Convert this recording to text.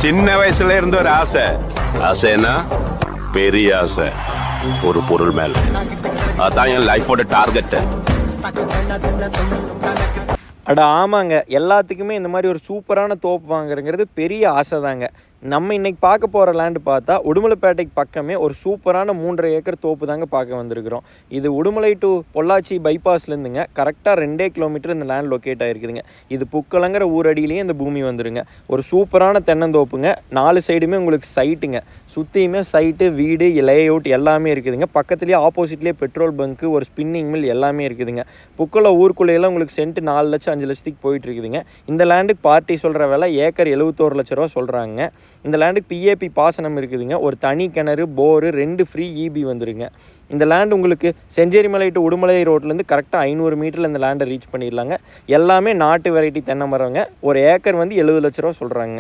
சின்ன வயசுல இருந்த ஒரு ஆசை. ஆசைன்னா பெரிய ஆசை, ஒரு பொருள் மேல. அதான் என் லைஃபோட டார்கெட். அட ஆமாங்க, எல்லாத்துக்குமே இந்த மாதிரி ஒரு சூப்பரான தோப்பு வாங்குறங்கிறது பெரிய ஆசை தாங்க. நம்ம இன்றைக்கி பார்க்க போகிற லேண்டு பார்த்தா உடுமலைப்பேட்டைக்கு பக்கமே ஒரு சூப்பரான 3.5 ஏக்கர் தோப்பு தாங்க பார்க்க வந்திருக்கிறோம். இது உடுமலை டு பொள்ளாச்சி பைபாஸ்லேருந்துங்க கரெக்டாக 2 கிலோமீட்டர் இந்த லேண்ட் லொக்கேட் ஆகிருக்குதுங்க. இது புக்கலங்கிற ஊரடியிலேயே இந்த பூமி வந்துருங்க. ஒரு சூப்பரான தென்னந்தோப்புங்க. 4 சைடுமே உங்களுக்கு சைட்டுங்க. சுற்றியுமே சைட்டு, வீடு, லேஅவுட் எல்லாமே இருக்குதுங்க. பக்கத்துலேயே ஆப்போசிட்லேயே பெட்ரோல் பங்க்கு, ஒரு ஸ்பின்னிங் மில் எல்லாமே இருக்குதுங்க. புக்கல ஊருக்குள்ளேயெல்லாம் உங்களுக்கு சென்ட் 4 லட்சம் 5 லட்சத்துக்கு போயிட்டு இருக்குதுங்க. இந்த லேண்டுக்கு பார்ட்டி சொல்கிற விலை ஏக்கர் 71 லட்ச ரூபா சொல்கிறாங்க. இந்த லேண்டுக்கு பிஏபி பாசனம் இருக்குதுங்க. ஒரு தனி கிணறு, போரு, 2 ஃப்ரீ இபி வந்துருங்க. இந்த லேண்டு உங்களுக்கு செஞ்சேரிமலை டு உடுமலை ரோட்லேருந்து கரெக்டாக 500 மீட்டரில் இந்த லேண்டை ரீச் பண்ணிடலாங்க. எல்லாமே நாட்டு வெரைட்டி தென்னை மரங்க. ஒரு ஏக்கர் வந்து 70 லட்ச ரூபா சொல்கிறாங்க.